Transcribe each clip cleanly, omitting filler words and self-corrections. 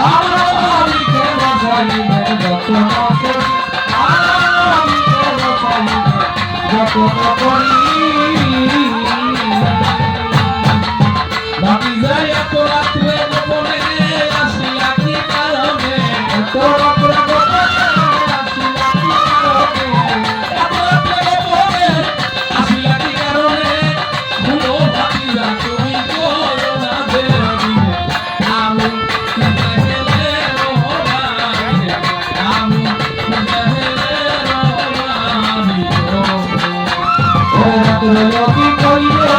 আমি কেন চাইবে যত করি আমি কেন চাইবে যত করি বাকি যায় এত রাত্রে গোপনে আসিলা কি কারণে এত রাত্রে গোপনে আসিলা কি কারণে এত রাত্রে গোপনে আসিলা কি কারণে ভুলো বাকি যা তুমি করো না দেরি আমি দেহেলে রোমানি আমি দেহেলে রোমানি ও রাত্রে লোকি কইলো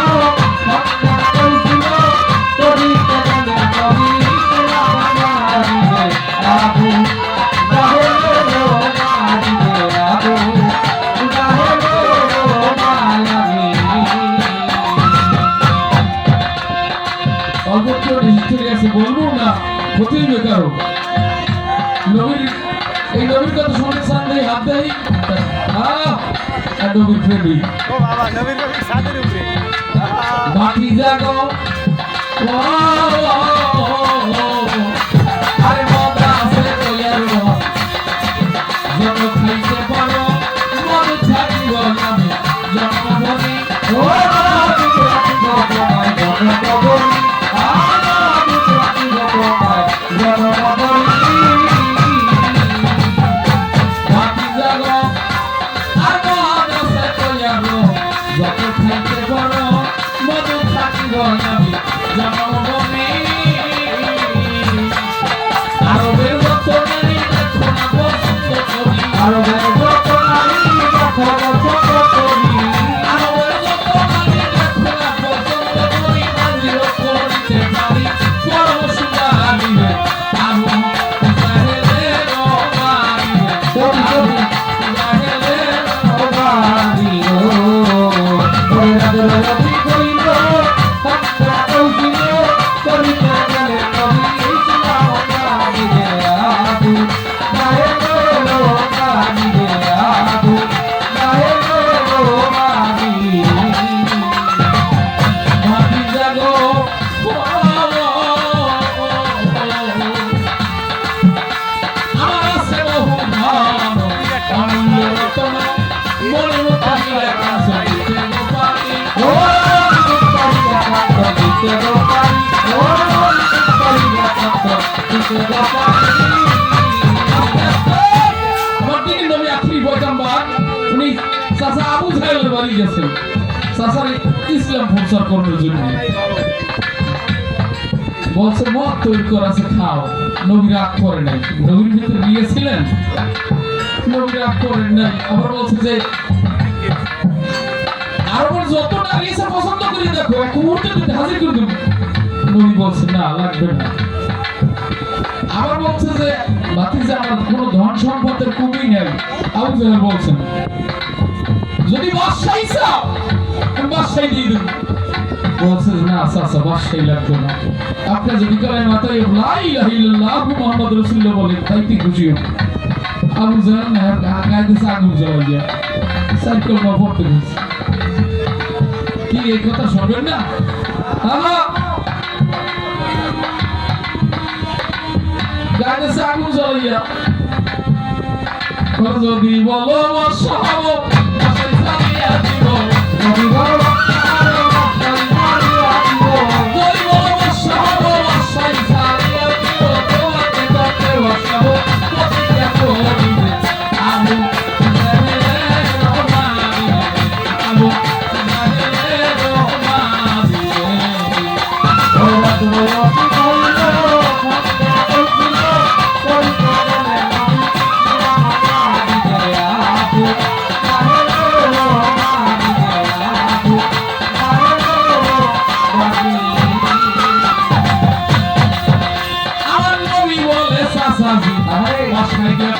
বলবো না হতেই বেকার নবীর এই নবীর কথা শুনতে চান নাই হাত দেয় নবীর প্রেমী ও বাবা নবীর নবীর সাদের উপরে বাকি জাগো আরে মজা আছে তোয়ার যত খাইতে পারো মন থাকিব আমি জন্মভূমি ও জন্মভূমি আরবের যত নারী দেখো না পছন্দ করি আরবের যত নারী দেখো না পছন্দ করি আরবের যত নারী দেখো না পছন্দ করি নাজির করিতে পারি পরশুরা দিবে আমি জাহেলে রোমানি আমি জাহেলে রোমানি ওরে রাজা রবি কইল সত্তা কইল করিতে গেলে কবি ইসলাম দিবে আবু জাহেলে রোমানি আবু জাহেলে রোমানি মাটি জাগো আমার আছে বহু ধন অমূল্য রতন মনে মতো লেখা দিতে গোপালি ও দিতে গোপালি ও দিতে গোপালি মদিনা নবী আখরি পয়গম্বর উনি চাচা আবু জাহেলের বাড়ি গেছেন চাচার ইসলাম প্রচার করার জন্য বলছে মদ তৈরি করা আছে খাও নবী রাগ করে নাই নবীর ভিতরে গিয়েছিলেন নবী রাগ করেন নাই আবার বলছে যে আরবের যত নারী এসে পছন্দ করি দেখো এক মুহূর্তে দিতে হাজির করে দেবো নবী বলছে না লাগবে না আবার বলছে যে বাতিজা আমার কোনো ধন সম্পদের কমই নেই আবু জাহেল বলছেন যদি বাদশাহী চাও আমি বাদশাহী দিয়ে দেবো বলছে না চাচা বাদশাহী লাগবে না আপনি যদি করেন মাথায় লা ইলাহা ইল্লাল্লাহ মুহাম্মদ রাসূলুল্লাহ বলেন তাইতে খুশি হব আবু জাহেল না গায়ে আগুন জ্বালাইয়া সাইকেল মা পড়তে গেছে কি এই কথা শুনবেন না গায়ে আগুন জ্বালাইয়া যদি বলো সব দিব যদি বলো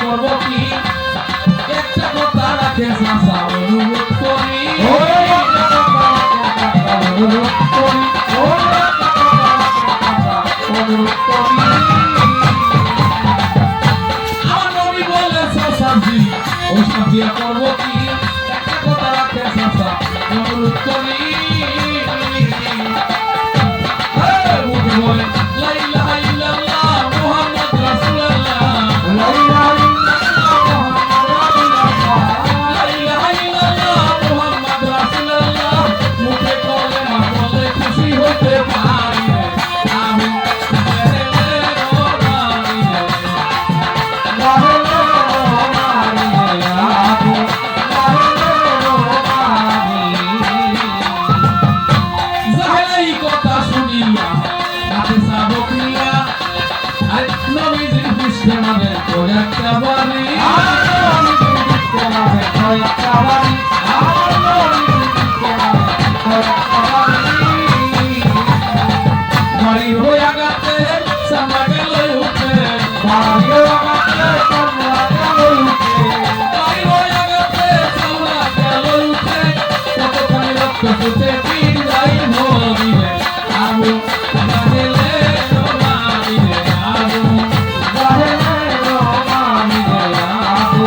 করবো কি একটা কথা রাখে চাচা অনুরোধ করি আমার নবী বলে চাচাজি ও সাথিয়া করবো কি একটা কথা রাখে চাচা অনুরোধ করি বলে লা ইলাহা ইল্লাল্লাহ মুহাম্মদ নবীজির পুষ্পে মানে কয়েকটা বাড়ি বাড়ি হয়ে গাতে সামা গেল উঠে বাড়ি হয়ে গাতে সামা গেল উঠে কতখানি রক্ত ফুটে পীর যাই ভরিলে আবু গাহেলে রোমানিলে আবু গাহেলে রোমানিলে আবু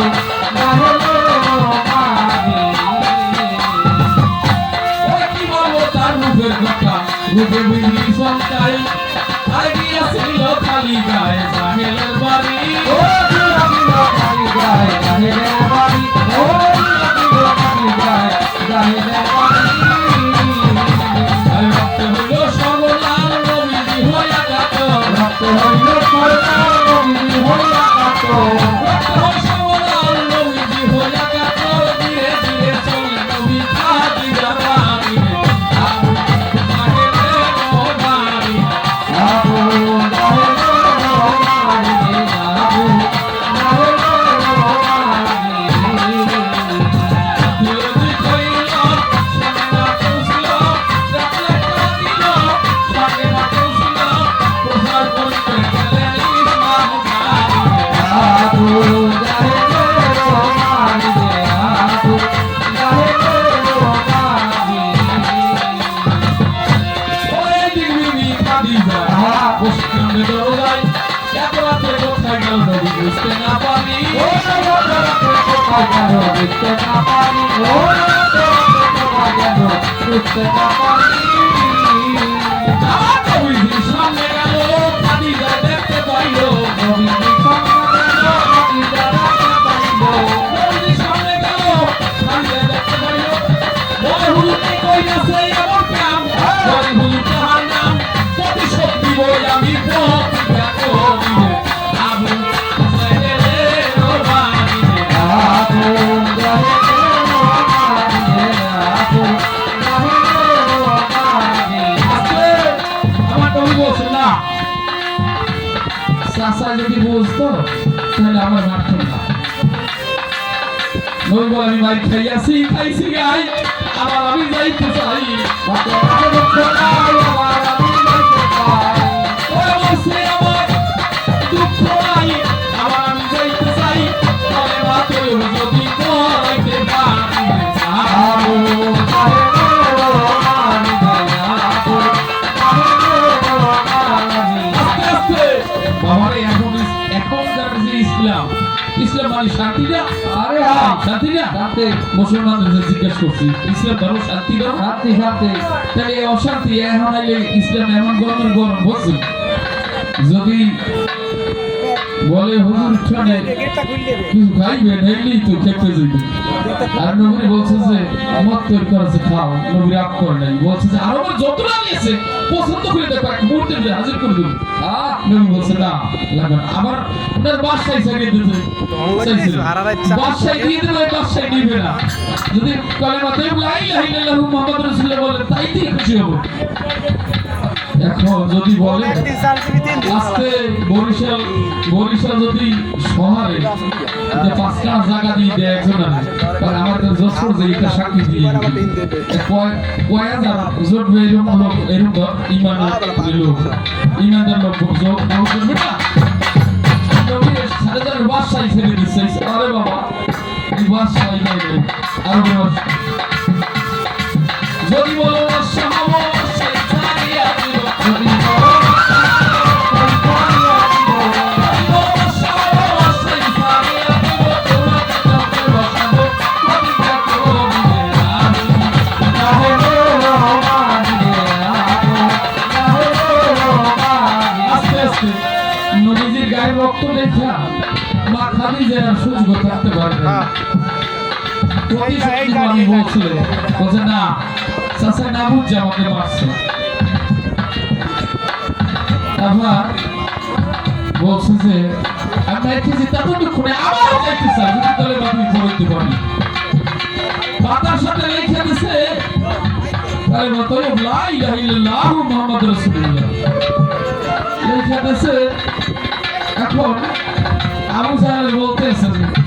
গাহেলে রোমানিলে ওই কি বলবো তার রূপের কথা রূপে বিধি সন্তাই আর গিয়েছিল খালি গায়ে জাহেলের বাড়ি ও গিয়েছিল খালি গায়ে জাহেলের বাড়ি ও গিয়েছিল খালি গায়ে জাহেলের বাড়ি রক্ত হইল সর্বলাল নবীজি হইয়া গাত রক্ত হইল সর্বলাল নবীজি হইয়া গাত রক্ত হইল সর্বলাল নবীজি হইয়া গাত ধীরে ধীরে চলে নবী খাদি জাবানি আবু গাহেলে রোমানি আবু গাহেলে রোমানি আবু গাহেলে রোমানি তুলসী কইল সনে না পৌঁছল রাখলে কাঁদিল সনে না পৌঁছল প্রসার করতে গেলেন ইসলাম ছাড়িয়ে আবু গাহেলে রোমানি আবু গাহেলে রোমানি ওরে দিগবিনি খাদিজা পশ্চিমে দরজায় এক রাতে কোথায় গেল নবী বুঝতে না পারি ও রাতে কোথায় গেল বুঝতে না পারি ও রাতে কোথায় গেল বুঝতে না পারি আমার নবীজির সামনে গেল খাদিজা দেখতে পাইল নবীজির সামনে গেল খাদিজা দেখতে পাইল নবীজির সামনে গেল খাদিজা দেখতে পাইল বলে হুজুরকে কইতাছে এমন কাম বলে হুজুর তাহার নাম প্রতিশোধ দিব আমি প্রতি দেখো দিলে আবু গাহেলে রোমানি আবু গাহেলে রোমানি আবু গাহেলে রোমানি আজকে আমার নবী বলছেন না চাচা যদি বুঝতো তাহলে আমার মারতো না নবী বলে আমি মাইর খাইছি গাই আবার আমি যাইতে চাই আমার দুঃখ নাই আবার আমি যাইতে চাই ওরে বলছে আমার দুঃখ নাই আবার আমি যাইতে চাই তবে মাত্র যদি করাইতে পারি আবু গাহেলে রোমানি আবু গাহেলে রোমানি আস্তে আস্তে বাবারে এখনকার যে ইসলাম মানে শান্তি না আরে হ্যাঁ শান্তি না শান্তি মুসলমানদের জিজ্ঞেস করছি ইসলাম ধর্ম শান্তি ধর্ম শান্তি শান্তি তাহলে এই অশান্তি এখন আইলে ইসলাম এমন গরমের গরম বলছি যদি বলে হুজুর উঠানে কিছু খাইবেন এলেই তো খেতে যাইবে আর নবী বলছে যে মত তৈরি করেছে খাও নবী রাগ করে নাই বলছে যে আরো যত নিয়েছে পছন্দ করে দেখো এক মুহূর্তে হাজির করে দেবো নবী বলছে না লাগবে না আবার ওনার বাসায় চালিয়ে দিতে বাসায় দিয়ে দেবে বাসায় নিবে না যদি কলেমা দেব লা ইলাহা ইল্লাল্লাহু মুহাম্মাদুর রাসূলুল্লাহ বলে তাইতেই খুশি হবো এখন যদি বলে আজকে বরিশাল যদি শহরে যে 5টা জায়গা দিয়ে দেয় একজন তাহলে আমার তো যশোর যে এটা সাক্ষী দিয়ে কয়েকবার জোটবে এরকম ইমানদার লোক যোগ না করবে না নবীর সাথে তার বাসায় ছেড়ে দিচ্ছে আরে বাবা এই বাসায় নাই আর যদি বলো নবীজির গায়ে রক্ত দেখা মা খাদিজা সহ্য করতে পারবে না প্রতিশোধ আমি বলছিলেন বলছে না চাচা না বুঝছে আমাকে মারছে আবার বলছে যে আমি দেখেছি ততক্ষণে আবার যাইতে চাই যদি তাহলে বাকি করতে পারি পাতার সাথে লিখে দিছে তাহলে মতলব লা ইলাহা ইল্লাল্লাহু মুহাম্মাদুর রাসূলুল্লাহ লিখে দিছে এখন আবু সাহেব বলতেছে যে